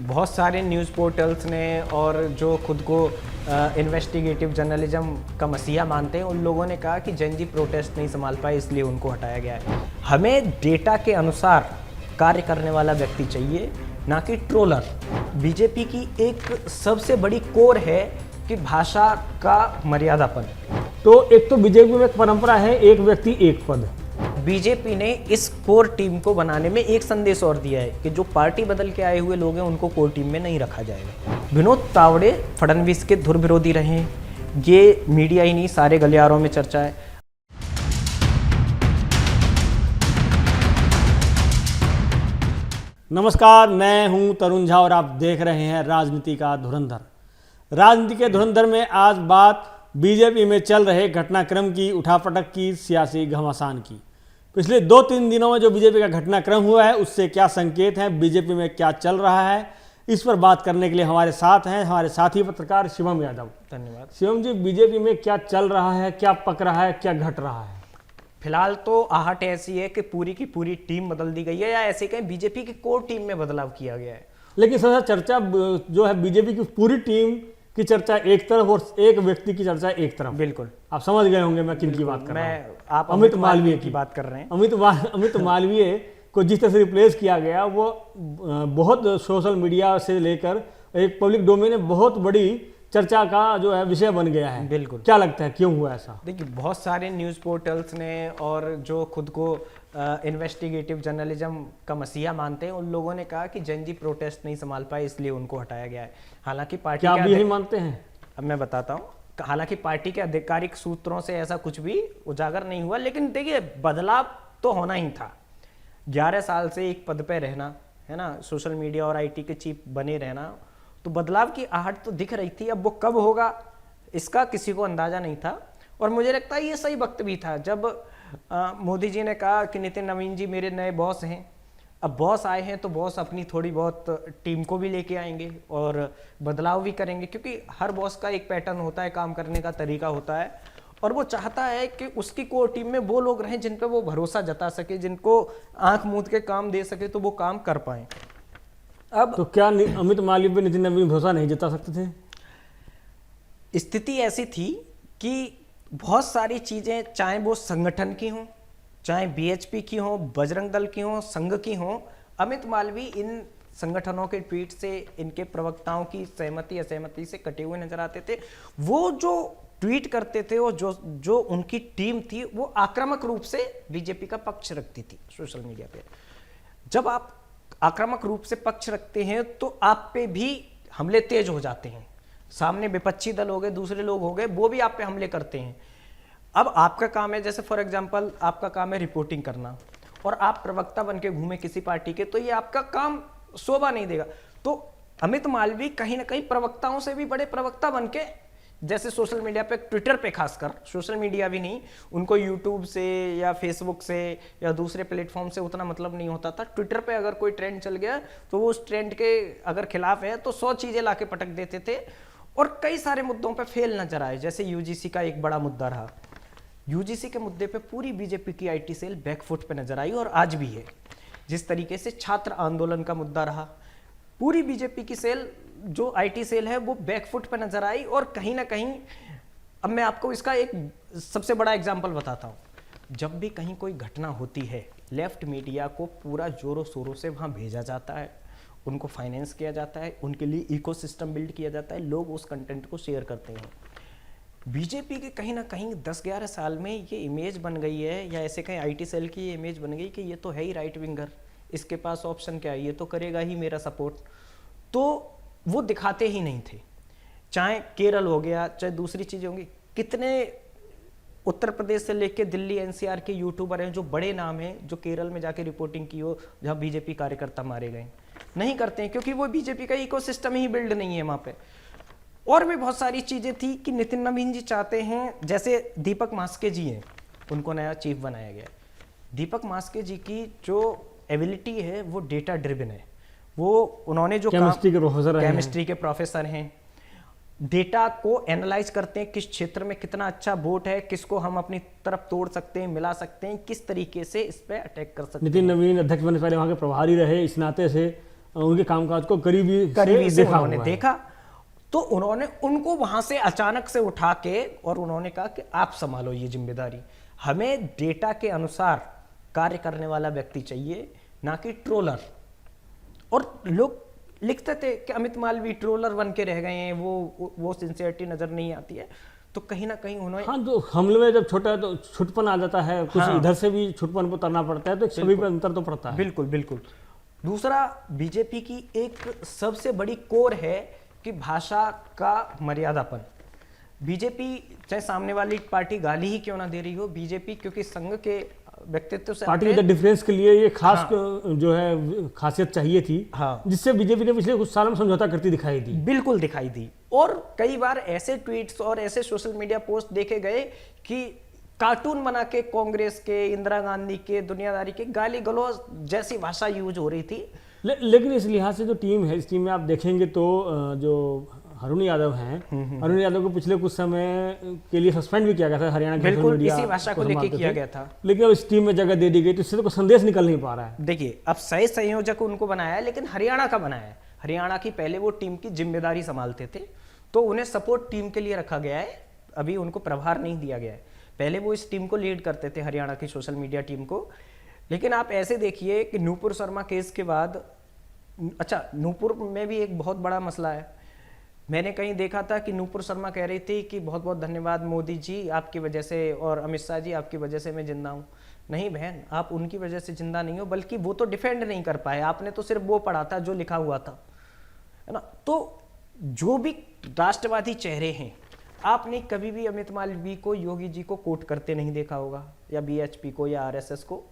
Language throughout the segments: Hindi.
बहुत सारे न्यूज़ पोर्टल्स ने और जो खुद को इन्वेस्टिगेटिव जर्नलिज्म का मसीहा मानते हैं उन लोगों ने कहा कि जेन जी प्रोटेस्ट नहीं संभाल पाए इसलिए उनको हटाया गया है। हमें डेटा के अनुसार कार्य करने वाला व्यक्ति चाहिए, ना कि ट्रोलर। बीजेपी की एक सबसे बड़ी कोर है कि भाषा का मर्यादापन। तो एक तो बीजेपी में एक परंपरा है, एक व्यक्ति एक पद। बीजेपी ने इस कोर टीम को बनाने में एक संदेश और दिया है कि जो पार्टी बदल के आए हुए लोग हैं उनको कोर टीम में नहीं रखा जाएगा। विनोद तावड़े फडणवीस के धुर विरोधी रहे, ये मीडिया ही नहीं सारे गलियारों में चर्चा है। नमस्कार, मैं हूं तरुण झा और आप देख रहे हैं राजनीति का धुरंधर। राजनीति के धुरंधर में आज बात बीजेपी में चल रहे घटनाक्रम की, उठापटक की, सियासी घमासान की। पिछले 2-3 दिनों में जो बीजेपी का घटनाक्रम हुआ है उससे क्या संकेत हैं, बीजेपी में क्या चल रहा है, इस पर बात करने के लिए हमारे साथ हैं हमारे साथी पत्रकार शिवम यादव। धन्यवाद। शिवम जी, बीजेपी में क्या चल रहा है, क्या पक रहा है, क्या घट रहा है? फिलहाल तो आहट ऐसी है कि पूरी की पूरी टीम बदल दी गई है, या ऐसे कहें बीजेपी की कोर टीम में बदलाव किया गया है। लेकिन सबसे चर्चा जो है बीजेपी की पूरी टीम की चर्चा एक तरफ और एक व्यक्ति की चर्चा एक तरफ। बिल्कुल, आप समझ गए होंगे मैं किन की बात कर रहा हूं। आप अमित मालवीय की बात कर रहे हैं। अमित मालवीय को जिस तरह से रिप्लेस किया गया वो बहुत सोशल मीडिया से लेकर एक पब्लिक डोमेन में बहुत बड़ी चर्चा का जो है विषय बन गया है। बिल्कुल। क्या लगता है क्यों हुआ ऐसा? देखिए, बहुत सारे न्यूज़ पोर्टल्स ने और जो खुद को इन्वेस्टिगेटिव जर्नलिज्म का मसीहा मानते हैं उन लोगों ने कहा कि जेन जी प्रोटेस्ट नहीं संभाल पाए इसलिए उनको हटाया गया है। हालांकि पार्टी क्या आप यही मानते हैं? अब मैं बताता हूँ। हालांकि पार्टी के आधिकारिक सूत्रों से ऐसा कुछ भी उजागर नहीं हुआ, लेकिन देखिए बदलाव तो होना ही था। 11 साल से एक पद पे रहना है ना, सोशल मीडिया और आईटी के चीफ बने रहना, तो बदलाव की आहट तो दिख रही थी। अब वो कब होगा इसका किसी को अंदाजा नहीं था, और मुझे लगता है ये सही वक्त भी था जब मोदी जी ने कहा कि नितिन नवीन जी मेरे नए बॉस हैं। अब बॉस आए हैं तो बॉस अपनी थोड़ी बहुत टीम को भी लेके आएंगे और बदलाव भी करेंगे, क्योंकि हर बॉस का एक पैटर्न होता है, काम करने का तरीका होता है, और वो चाहता है कि उसकी कोर टीम में वो लोग रहें जिन पे वो भरोसा जता सके, जिनको आंख मूंद के काम दे सके तो वो काम कर पाए। अब तो क्या अमित मालवीय पे नितिन नवीन भरोसा नहीं जता सकते थे? स्थिति ऐसी थी कि बहुत सारी चीजें, चाहे वो संगठन की हों, चाहे बीएचपी की हो, बजरंग दल की हो, संघ की हो, अमित मालवीय इन संगठनों के ट्वीट से, इनके प्रवक्ताओं की सहमति असहमति से कटे हुए नजर आते थे। वो जो ट्वीट करते थे और जो उनकी टीम थी वो आक्रामक रूप से बीजेपी का पक्ष रखती थी सोशल मीडिया पे। जब आप आक्रामक रूप से पक्ष रखते हैं तो आप पे भी हमले तेज हो जाते हैं। सामने विपक्षी दल हो गए, दूसरे लोग हो गए, वो भी आप पे हमले करते हैं। अब आपका काम है, जैसे फॉर एग्जांपल आपका काम है रिपोर्टिंग करना, और आप प्रवक्ता बन के घूमे किसी पार्टी के, तो ये आपका काम शोभा नहीं देगा। तो अमित मालवीय कहीं ना कहीं प्रवक्ताओं से भी बड़े प्रवक्ता बन के, जैसे सोशल मीडिया पे, ट्विटर पे खासकर, सोशल मीडिया भी नहीं, उनको यूट्यूब से या फेसबुक से या दूसरे प्लेटफॉर्म से उतना मतलब नहीं होता था। ट्विटर पे अगर कोई ट्रेंड चल गया तो वो उस ट्रेंड के अगर खिलाफ है तो 100 चीजें लाके पटक देते थे, और कई सारे मुद्दों पे फेल नजर आए। जैसे यूजीसी का एक बड़ा मुद्दा रहा, यूजीसी के मुद्दे पे पूरी बीजेपी की आईटी सेल बैकफुट पे नजर आई और आज भी है। जिस तरीके से छात्र आंदोलन का मुद्दा रहा, पूरी बीजेपी की सेल, जो आईटी सेल है, वो बैकफुट पे नजर आई। और कहीं ना कहीं, अब मैं आपको इसका एक सबसे बड़ा एग्जांपल बताता हूं। जब भी कहीं कोई घटना होती है, लेफ्ट मीडिया को पूरा जोरों शोरों से वहां भेजा जाता है, उनको फाइनेंस किया जाता है, उनके लिए इकोसिस्टम बिल्ड किया जाता है, लोग उस कंटेंट को शेयर करते हैं। बीजेपी के कहीं ना कहीं 10-11 साल में ये इमेज बन गई है, या ऐसे कहीं आईटी सेल की ये इमेज बन गई कि ये तो है ही राइट विंगर, इसके पास ऑप्शन क्या है, ये तो करेगा ही मेरा सपोर्ट। तो वो दिखाते ही नहीं थे। चाहे केरल हो गया, चाहे दूसरी चीजें होंगी, कितने उत्तर प्रदेश से लेके दिल्ली एनसीआर के यूट्यूबर हैं जो बड़े नाम हैं, जो केरल में जाके रिपोर्टिंग की हो जहां बीजेपी कार्यकर्ता मारे गए, नहीं करते हैं क्योंकि वो बीजेपी का इकोसिस्टम ही बिल्ड नहीं है वहां पे। और भी बहुत सारी चीजें थी कि नितिन नवीन जी चाहते हैं, जैसे दीपक मास्के जी हैं, उनको नया चीफ बनाया गया। दीपक मास्के जी की जो एबिलिटी है वो डेटा ड्रिवन है। वो उन्होंने जो केमिस्ट्री के प्रोफेसर हैं, डेटा को एनालाइज करते हैं, किस क्षेत्र में कितना अच्छा वोट है, किसको हम अपनी तरफ तोड़ सकते हैं, मिला सकते हैं, किस तरीके से इस पे अटैक कर सकते हैं। नितिन नवीन अध्यक्ष बनने से पहले वहाँ के प्रभारी रहे, इस नाते से उनके कामकाज को करीबी से देखा उन्होंने हुआ है। देखा, तो उन्होंने उनको वहां से अचानक से उठा के और उन्होंने कहा कि आप संभालो ये जिम्मेदारी, हमें डेटा के अनुसार कार्य करने वाला व्यक्ति चाहिए, ना कि ट्रोलर। और लोग लिखते थे कि अमित मालवीय ट्रोलर बन के रह गए हैं, वो सिंसियरिटी नजर नहीं आती है। तो कहीं ना कहीं उन्होंने हाँ, तो हमले में जब छोटा है तो छुटपन आ जाता है, कुछ हाँ। इधर से भी छुटपन पर उतरना पड़ता है, तो एक सभी पे अंतर तो पड़ता है। बिल्कुल बिल्कुल। दूसरा, बीजेपी की एक सबसे बड़ी कोर है कि भाषा का मर्यादापन। बीजेपी चाहे सामने वाली पार्टी गाली ही क्यों ना दे रही हो, बीजेपी क्योंकि संघ के व्यक्तित्व से पार्टी आते विद हैं, डिफरेंस के लिए ये खास हाँ। जो है खासियत चाहिए थी, हाँ। जिससे बीजेपी ने पिछले कुछ सालों में समझौता करती दिखाई दी। बिल्कुल दिखाई दी। और कई बार ऐसे ट्वीट्स और ऐसे सोशल मीडिया पोस्ट देखे गए कि कार्टून बना के कांग्रेस के, इंदिरा गांधी के, दुनियादारी के गाली गलौज जैसी भाषा यूज हो रही थी। लेकिन इस लिहाज से जो टीम है, इस टीम में आप देखेंगे तो जो अरुण यादव हैं, अरुण यादव को पिछले कुछ समय के लिए सस्पेंड भी किया गया था हरियाणा के सोशल बिल्कुल मीडिया इसी भाषा को लेके संभालते किया थे। गया था। लेकिन अब इस टीम में जगह दे दी गई, तो इससे तो कोई संदेश निकल नहीं पा रहा है। देखिए, अब सही संयोजक उनको बनाया है, लेकिन हरियाणा का बनाया है। हरियाणा की पहले वो टीम की जिम्मेदारी संभालते थे, तो उन्हें सपोर्ट टीम के लिए रखा गया है, अभी उनको प्रभार नहीं दिया गया है। पहले वो इस टीम को लीड करते थे, हरियाणा की सोशल मीडिया टीम को। लेकिन आप ऐसे देखिए कि नूपुर शर्मा केस के बाद, अच्छा, नूपुर में भी एक बहुत बड़ा मसला है। मैंने कहीं देखा था कि नूपुर शर्मा कह रही थी कि बहुत बहुत धन्यवाद मोदी जी, आपकी वजह से, और अमित शाह जी, आपकी वजह से मैं जिंदा हूँ। नहीं बहन, आप उनकी वजह से जिंदा नहीं हो, बल्कि वो तो डिफेंड नहीं कर पाए, आपने तो सिर्फ वो पढ़ा था जो लिखा हुआ था, है ना। तो जो भी राष्ट्रवादी चेहरे हैं, आपने कभी भी अमित मालवीय को, योगी जी को कोट करते नहीं देखा होगा, या बीएचपी को, या आरएसएस को।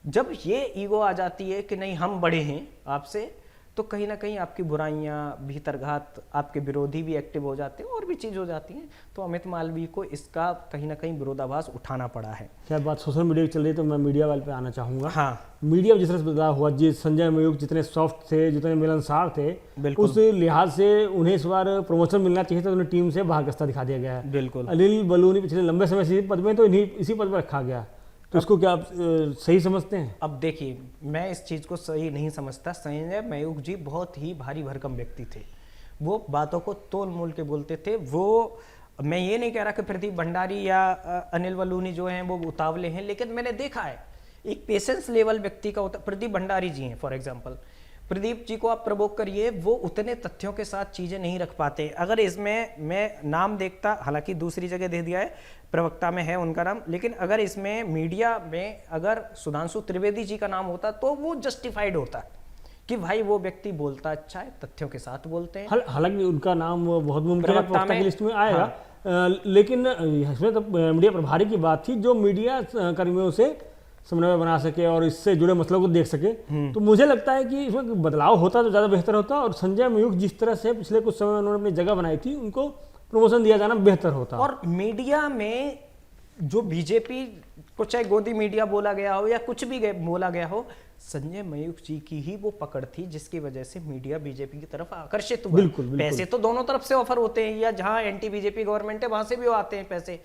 जब ये ईगो आ जाती है कि नहीं हम बड़े हैं आपसे, तो कहीं ना कहीं आपकी बुराइयां, भीतरघात, आपके विरोधी भी एक्टिव हो जाते हैं और भी चीज हो जाती हैं। तो अमित मालवीय को इसका कहीं ना कहीं विरोधाभास उठाना पड़ा है। क्या बात सोशल मीडिया की चल रही है, तो मैं मीडिया वाले पे आना चाहूंगा। हाँ, मीडिया में जिस तरह से बदलाव हुआ, जिस संजय मयूख जितने सॉफ्ट थे, जितने मिलनसार थे, बिल्कुल। उस लिहाज से उन्हें इस बार प्रमोशन मिलना चाहिए था, उन्हें टीम से बाहर कस्ता दिखा दिया गया है। बिल्कुल। अनिल बलूनी पिछले लंबे समय से इसी पद में, तो इसी पद पर रखा गया, तो इसको क्या आप सही समझते हैं? अब देखिए, मैं इस चीज को सही नहीं समझता। संजय मयूख जी बहुत ही भारी भरकम व्यक्ति थे, वो बातों को तोल मोल के बोलते थे। वो, मैं ये नहीं कह रहा कि प्रदीप भंडारी या अनिल बलूनी जो हैं वो उतावले हैं, लेकिन मैंने देखा है एक पेशेंस लेवल व्यक्ति का होता। प्रदीप भंडारी जी हैं फॉर एग्जांपल, प्रदीप जी को आप प्रवोक करिए, वो उतने तथ्यों के साथ चीजें नहीं रख पाते। अगर इसमें मैं नाम देखता, हालांकि दूसरी जगह दे दिया है, प्रवक्ता में है उनका नाम, लेकिन अगर इसमें मीडिया में अगर सुधांशु त्रिवेदी जी का नाम होता तो वो जस्टिफाइड होता कि भाई वो व्यक्ति बोलता अच्छा है, तथ्यों के साथ बोलते हैं। हालांकि उनका नाम बहुत मुमकिन है प्रवक्ता प्रवक्ता की में, लिस्ट में आएगा। हाँ। लेकिन इसमें तो मीडिया प्रभारी की बात थी, जो मीडिया कर्मियों से समन्वय बना सके और इससे जुड़े मसलों को देख सके। तो मुझे लगता है कि इसमें बदलाव होता तो ज़्यादा बेहतर होता, और संजय मयूख जिस तरह से पिछले कुछ समय उन्होंने अपनी जगह बनाई थी, उनको प्रमोशन दिया जाना बेहतर होता। और मीडिया में जो बीजेपी को चाहे गोदी मीडिया बोला गया हो या कुछ भी बोला गया हो, संजय मयूख जी की ही वो पकड़ थी जिसकी वजह से मीडिया बीजेपी की तरफ आकर्षित हुआ। बिल्कुल, बिल्कुल। पैसे तो दोनों तरफ से ऑफर होते हैं, या जहां एंटी बीजेपी गवर्नमेंट है वहां से भी आते हैं पैसे,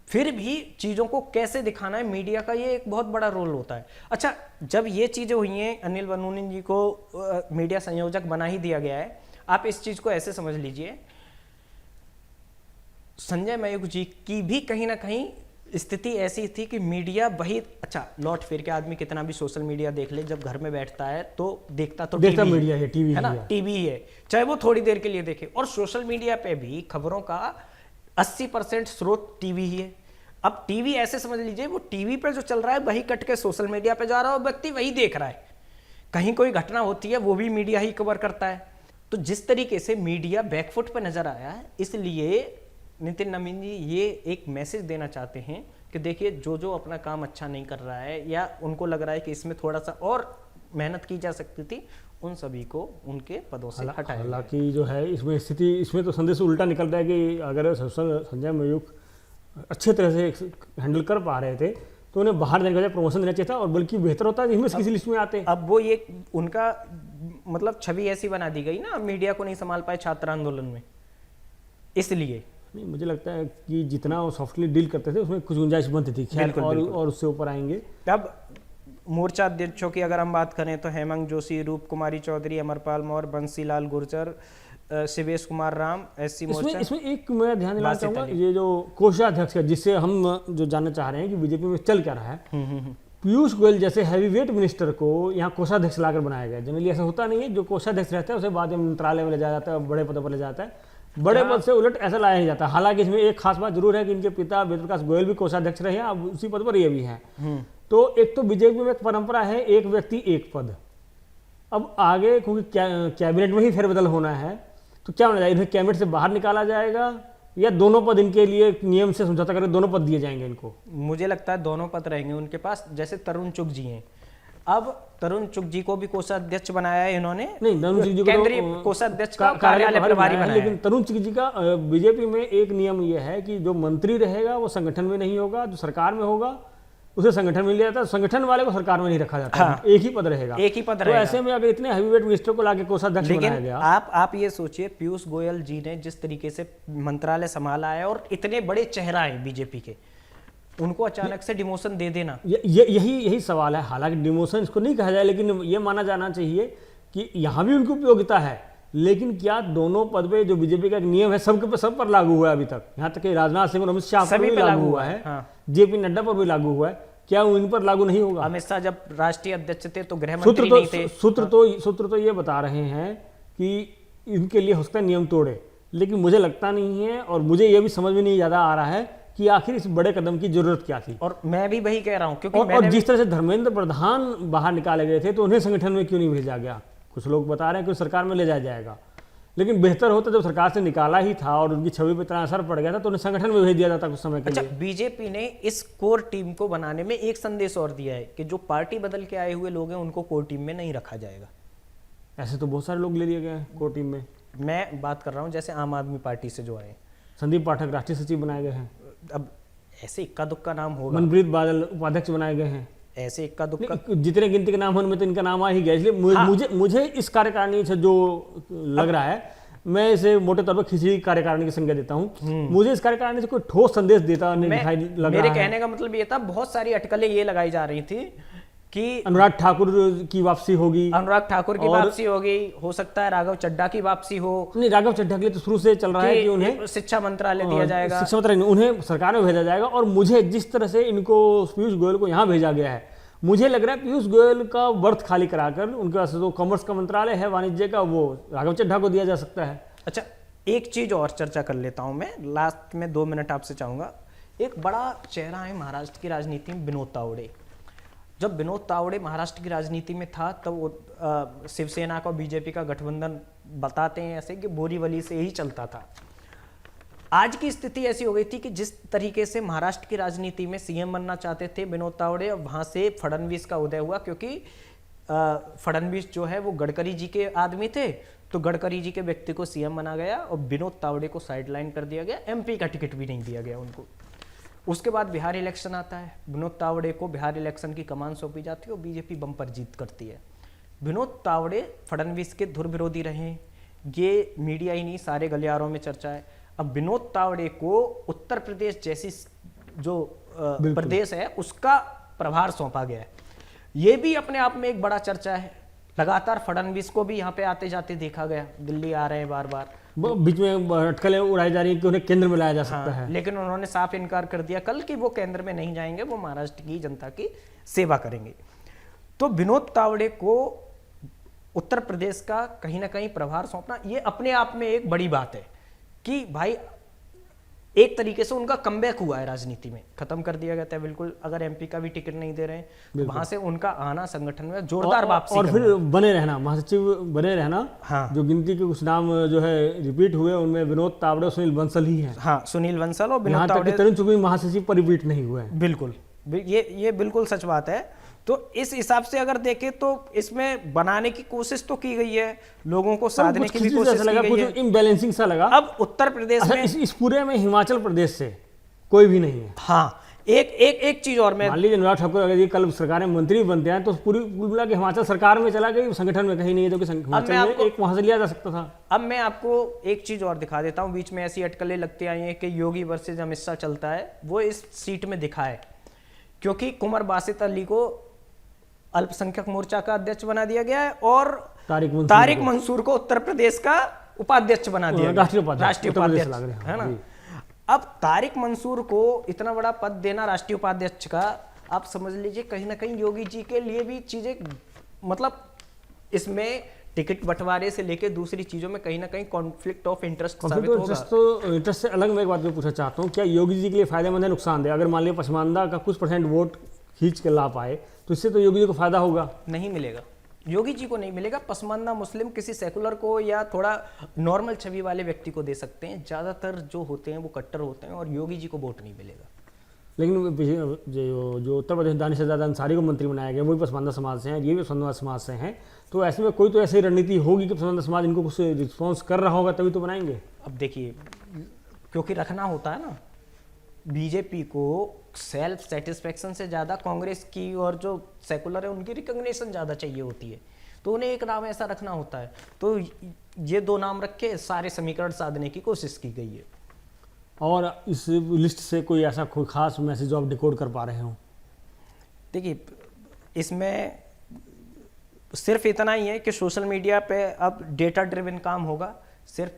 फिर भी चीजों को कैसे दिखाना है, मीडिया का ये एक बहुत बड़ा रोल होता है। अच्छा, जब ये चीजें हुई हैं, अनिल बलूनी जी को मीडिया संयोजक बना ही दिया गया है। आप इस चीज को ऐसे समझ लीजिए, संजय मयूख जी की भी कहीं ना कहीं स्थिति ऐसी थी कि मीडिया वही, अच्छा, लौट फिर के आदमी कितना भी सोशल मीडिया देख ले, जब घर में बैठता है तो देखता मीडिया है, टीवी है ना, टीवी है, चाहे वो थोड़ी देर के लिए देखे। और सोशल मीडिया पे भी खबरों का 80% स्रोत टीवी ही है। अब टीवी ऐसे समझ लीजिए, वो टीवी पे जो चल रहा है वही कट के सोशल मीडिया पे जा रहा है और व्यक्ति वही देख रहा है। कहीं कोई घटना होती है वो भी मीडिया ही कवर करता है। तो जिस तरीके से मीडिया बैकफुट पे नजर आया है, इसलिए नितिन नवीन जी ये एक मैसेज देना चाहते हैं कि देखिए, जो जो अपना काम अच्छा नहीं कर रहा है या उनको लग रहा है कि इसमें थोड़ा सा और मेहनत की जा सकती थी, उन सभी को उनके पदों से हटाया। हालांकि जो है इसमें स्थिति, इसमें तो संदेश उल्टा निकल रहा है कि अगर संजय मयूख अच्छे तरह से हैंडल कर पा रहे थे तो उन्हें बाहर जाने के बजाय प्रमोशन देना चाहिए था, और बल्कि बेहतर होता है इसमें किसी लिस्ट में आते। अब वो ये उनका मतलब छवि ऐसी बना दी गई ना, मीडिया को नहीं संभाल पाए छात्र आंदोलन में, इसलिए नहीं, मुझे लगता है कि जितना वो सॉफ्टली डील करते थे उसमें कुछ गुंजाइश बनती थी। खैर, और उससे ऊपर आएंगे। तब मोर्चा अध्यक्षों की अगर हम बात करें तो हेमंत जोशी, रूप कुमारी चौधरी, अमरपाल मौर्य, बंसीलाल गुर्जर, शिवेश कुमार राम, एससी मोर्चा। इसमें एक मैं ध्यान दिलाना बासित चाहूंगा, अली। ये जो कोषाध्यक्ष है जिससे हम जो जानना चाह रहे हैं कि बीजेपी में चल क्या रहा है, पीयूष गोयल जैसे हैवीवेट मिनिस्टर को यहाँ कोषाध्यक्ष लाकर बनाया गया। जनरली ऐसा होता नहीं है, जो कोषाध्यक्ष रहता है उसे बाद में मंत्रालय में ले जाया जाता है, बड़े पद पर ले जाता है, बड़े पद से उलट ऐसा लाया नहीं जाता। हालांकि इसमें एक खास बात जरूर है कि इनके पिता वेदप्रकाश गोयल भी कोषाध्यक्ष रहे हैं, अब उसी पद पर ये भी हैं। तो एक तो बीजेपी में एक परंपरा है एक व्यक्ति एक पद। अब आगे क्योंकि कैबिनेट में ही फेरबदल होना है, तो क्या होना चाहिए, इन्हें कैबिनेट से बाहर निकाला जाएगा या दोनों पद इनके लिए नियम से समझौता करके दोनों पद दिए जाएंगे इनको? मुझे लगता है दोनों पद रहेंगे उनके पास। जैसे तरुण चुग जी हैं, अब तरुण चुग जी को भी कोषाध्यक्ष बनाया है इन्होंने, नहीं, तरुण चुग जी को केंद्रीय कोषाध्यक्ष का कार्यालय प्रभारी बनाया है। लेकिन तरुण चुग जी का बीजेपी में एक नियम यह है कि जो मंत्री रहेगा वो संगठन में नहीं होगा, जो सरकार में होगा उसे संगठन में लिया जाता है, संगठन वाले को सरकार में नहीं रखा जाता। हाँ, एक ही पद रहेगा, एक ही पद तो रहेगा। ऐसे में अगर इतने हैवीवेट मिनिस्टर को लाके कोषाध्यक्ष बनाया लेकिन गया, आप ये सोचिए, पीयूष गोयल जी ने जिस तरीके से मंत्रालय संभाला है और इतने बड़े चेहरा है बीजेपी के, उनको अचानक से डिमोशन दे देना, यही सवाल है। हालांकि डिमोशन इसको नहीं कहा जाए, लेकिन ये माना जाना चाहिए कि यहाँ भी उनकी उपयोगिता है। लेकिन क्या दोनों पद पे जो बीजेपी का एक नियम है सब पर लागू हुआ है अभी तक? यहाँ तक कि राजनाथ सिंह और अमित शाह पर भी लागू हुआ है, जेपी नड्डा पर भी लागू हुआ है, क्या इन पर लागू नहीं होगा? अमित शाह जब राष्ट्रीय अध्यक्ष थे तो गृह मंत्री नहीं थे। सूत्र तो ये बता रहे हैं कि इनके लिए हो सकता है नियम तोड़े, लेकिन मुझे लगता नहीं है और मुझे ये भी समझ में नहीं ज्यादा आ रहा है कि आखिर इस बड़े कदम की जरूरत क्या थी। और मैं भी वही कह रहा हूं, क्योंकि और जिस तरह से धर्मेंद्र प्रधान बाहर निकाले गए थे तो उन्हें संगठन में क्यों नहीं भेजा गया? कुछ लोग बता रहे हैं कि सरकार में ले जाया जाएगा, लेकिन बेहतर होता जब सरकार से निकाला ही था और उनकी छवि पर इतना असर पड़ गया था तो उन्हें संगठन में भेज दिया जाता कुछ समय के लिए। बीजेपी ने इस कोर टीम को बनाने में एक संदेश और दिया है कि जो पार्टी बदल के आए हुए लोग हैं उनको कोर टीम में नहीं रखा जाएगा। ऐसे तो बहुत सारे लोग ले लिए गए हैं कोर टीम में। मैं बात कर रहा हूं जैसे आम आदमी पार्टी से जो आए, संदीप पाठक राष्ट्रीय सचिव बनाए गए हैं, अब ऐसे इक्का दुक्का नाम होगा। मनप्रीत बादल उपाध्यक्ष बनाए गए हैं, ऐसे इक्का दुक्का जितने गिनती के नाम हैं उनमें तो इनका नाम आ ही गया। इसलिए मुझे इस कार्यकारिणी से जो लग रहा है, मैं इसे मोटे तौर पर खिचड़ी कार्यकारिणी की संज्ञा देता हूं। मुझे इस कार्यकारिणी से कोई ठोस संदेश देता नहीं दिखाई लग रहा है। मेरे कहने का मतलब ये था, बहुत सारी अटकलें ये लगाई जा रही थी कि अनुराग ठाकुर की वापसी होगी, अनुराग ठाकुर की वापसी होगी, हो सकता है राघव चड्ढा की वापसी हो। नहीं, राघव चड्ढा के लिए तो शुरू से चल रहा है कि उन्हें शिक्षा मंत्रालय दिया जाएगा, शिक्षा मंत्रालय उन्हें सरकार में भेजा जाएगा। और मुझे जिस तरह से इनको पीयूष गोयल को यहाँ भेजा गया है, मुझे लग रहा है पीयूष गोयल का बर्थ खाली कराकर उनके पास जो कॉमर्स का मंत्रालय है वाणिज्य का, वो राघव चड्ढा को दिया जा सकता है। अच्छा, एक चीज और चर्चा कर लेता हूं मैं, लास्ट में 2 मिनट आपसे चाहूंगा। एक बड़ा चेहरा है महाराष्ट्र की राजनीति में, विनोद तावड़े। जब विनोद तावड़े महाराष्ट्र की राजनीति में था तब वो शिवसेना का बीजेपी का गठबंधन बताते हैं ऐसे कि बोरीवली से ही चलता था। आज की स्थिति ऐसी हो गई थी कि जिस तरीके से महाराष्ट्र की राजनीति में सीएम बनना चाहते थे विनोद तावड़े, और वहां से फडणवीस का उदय हुआ, क्योंकि फडणवीस जो है वो गडकरी जी के आदमी थे, तो गडकरी जी के व्यक्ति को सीएम बना गया और विनोद तावड़े को साइडलाइन कर दिया गया, एमपी का टिकट भी नहीं दिया गया उनको। उसके बाद बिहार इलेक्शन आता है, विनोद तावड़े को बिहार इलेक्शन की कमान सौंपी जाती है और बीजेपी बम्पर जीत करती है। विनोद तावड़े फडणवीस के धुर विरोधी रहे, ये मीडिया ही नहीं सारे गलियारों में चर्चा है। अब विनोद तावड़े को उत्तर प्रदेश जैसी जो प्रदेश है उसका प्रभार सौंपा गया है, ये भी अपने आप में एक बड़ा चर्चा है। लगातार फडणवीस को भी यहाँ पे आते जाते देखा गया, दिल्ली आ रहे हैं बार बार, बीच में अटकलें उड़ाई जा रही है कि उन्हें केंद्र में लाया जा सकता है, लेकिन उन्होंने साफ इनकार कर दिया कल कि वो केंद्र में नहीं जाएंगे, वो महाराष्ट्र की जनता की सेवा करेंगे। तो विनोद तावड़े को उत्तर प्रदेश का कहीं ना कहीं प्रभार सौंपना, ये अपने आप में एक बड़ी बात है कि भाई एक तरीके से उनका कमबैक हुआ है राजनीति में, खत्म कर दिया गया था बिल्कुल। अगर एमपी का भी टिकट नहीं दे रहे हैं, वहां से उनका आना संगठन में जोरदार वापसी और फिर बने रहना, महासचिव बने रहना। हाँ, जो गिनती के कुछ नाम जो है रिपीट हुए उनमें विनोद तावड़े और सुनील बंसल ही हैं। हाँ, सुनील बंसल और विनोद तावड़े, तरुण चुग भी महासचिव पर रिपीट नहीं हुए। बिल्कुल, ये बिल्कुल सच बात है। तो इस हिसाब से अगर देखें तो इसमें बनाने की कोशिश तो की गई है, लोगों को साधने की भी कोशिश की गई है, इम्बैलेंसिंग सा लगा। अब उत्तर प्रदेश में इस पूरे में हिमाचल प्रदेश से कोई भी नहीं है। हाँ, एक चीज और मैं, मान लीजिए अनुराग ठाकुर अगर ये कल सरकार में मंत्री बनते हैं तो पूरी मिला के हिमाचल सरकार में चला गई, संगठन में कहीं नहीं है, जो कि हिमाचल में एक वहां से लिया जा सकता था। अब मैं आपको एक चीज और दिखा देता हूँ, बीच में ऐसी अटकलें लगती आई हैं कि योगी वर्सेज अमित शाह चलता है, वो इस सीट में दिखा है, क्योंकि कुंवर बासित अली को अल्पसंख्यक मोर्चा का अध्यक्ष बना दिया गया है और तारिक मंसूर को उत्तर प्रदेश का उपाध्यक्ष बना दिया गया, राष्ट्रीय उपाध्यक्ष, है ना। अब तारिक मंसूर को इतना बड़ा पद देना राष्ट्रीय उपाध्यक्ष का, आप समझ लीजिए कहीं ना कहीं योगी जी के लिए भी चीजें, मतलब इसमें टिकट बंटवारे से लेके दूसरी चीजों में कहीं ना कहीं कॉन्फ्लिक्ट ऑफ इंटरेस्ट साबित होगा। तो इंटरेस्ट से अलग मैं एक बात मैं पूछना चाहता हूँ, क्या योगी जी के लिए फायदेमंद है नुकसानदेह? अगर मान लिया पसमानदा का कुछ % वोट खींच के ला पाए तो इससे तो योगी जी को फायदा होगा? नहीं मिलेगा, योगी जी को नहीं मिलेगा। पसमानदा मुस्लिम किसी सेकुलर को या थोड़ा नॉर्मल छवि वाले व्यक्ति को दे सकते हैं, ज्यादातर जो होते हैं वो कट्टर होते हैं और योगी जी को वोट नहीं मिलेगा। लेकिन जो उत्तर प्रदेश दानिश आज़ाद अंसारी को मंत्री बनाया गया वो भी पसमानदा समाज से हैं, ये भी पसमानदा समाज से हैं, तो ऐसे में कोई तो ऐसी रणनीति होगी कि पसमानदा समाज इनको कुछ रिस्पॉन्स कर रहा होगा तभी तो बनाएंगे। अब देखिए, क्योंकि रखना होता है ना, बीजेपी को सेल्फ सेटिस्फेक्शन से ज़्यादा कांग्रेस की और जो सेकुलर है उनकी रिकॉग्निशन ज़्यादा चाहिए होती है, तो उन्हें एक नाम ऐसा रखना होता है। तो ये 2 नाम रख के सारे समीकरण साधने की कोशिश की गई है। और इस लिस्ट से कोई ऐसा कोई खास मैसेज आप डिकोड कर पा रहे हो? देखिए, इसमें सिर्फ इतना ही है कि सोशल मीडिया पे अब डेटा ड्रिवन काम होगा, सिर्फ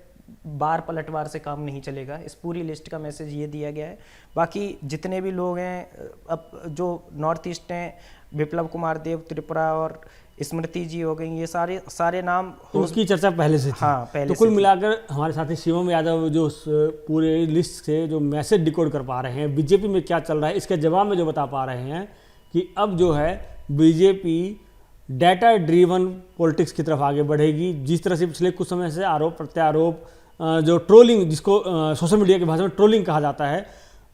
बार पलटवार से काम नहीं चलेगा। इस पूरी लिस्ट का मैसेज ये दिया गया है। बाकी जितने भी लोग हैं, अब जो नॉर्थ ईस्ट हैं, विप्लव कुमार देव त्रिपुरा और स्मृति जी हो गई, ये सारे नाम उसकी चर्चा पहले से थी। हाँ, पहले तो कुल मिलाकर हमारे साथी शिवम यादव जो पूरे लिस्ट से जो मैसेज डिकोड कर पा रहे हैं बीजेपी में क्या चल रहा है, इसके जवाब में जो बता पा रहे हैं कि अब जो है बीजेपी डाटा ड्रीवन पॉलिटिक्स की तरफ आगे बढ़ेगी। जिस तरह से पिछले कुछ समय से आरोप प्रत्यारोप, जो ट्रोलिंग, जिसको सोशल मीडिया की भाषा में ट्रोलिंग कहा जाता है,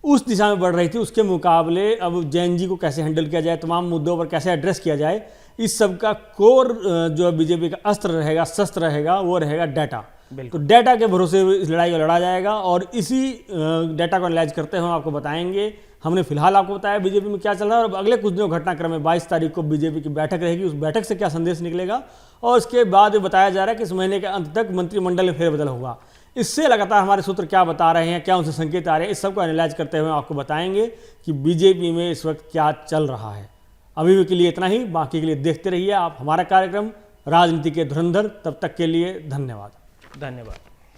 उस दिशा में बढ़ रही थी, उसके मुकाबले अब जैन जी को कैसे हैंडल किया जाए, तमाम मुद्दों पर कैसे एड्रेस किया जाए, इस सब का कोर जो बीजेपी का अस्त्र रहेगा, शस्त्र रहेगा, वो रहेगा डाटा। तो डाटा के भरोसे इस लड़ाई को लड़ा जाएगा और इसी डाटा को एनालाइज करते हुए आपको बताएंगे। हमने फिलहाल आपको बताया बीजेपी में क्या चल रहा है और अगले कुछ दिनों घटनाक्रम में 22 तारीख को बीजेपी की बैठक रहेगी, उस बैठक से क्या संदेश निकलेगा, और उसके बाद बताया जा रहा है कि इस महीने के अंत तक मंत्रिमंडल में फेरबदल होगा। इससे लगातार हमारे सूत्र क्या बता रहे हैं, क्या उनसे संकेत आ रहे हैं, इस सबको एनालाइज करते हुए आपको बताएंगे कि बीजेपी में इस वक्त क्या चल रहा है। अभी के लिए इतना ही, बाकी के लिए देखते रहिए आप हमारा कार्यक्रम राजनीति के धुरंधर। तब तक के लिए धन्यवाद।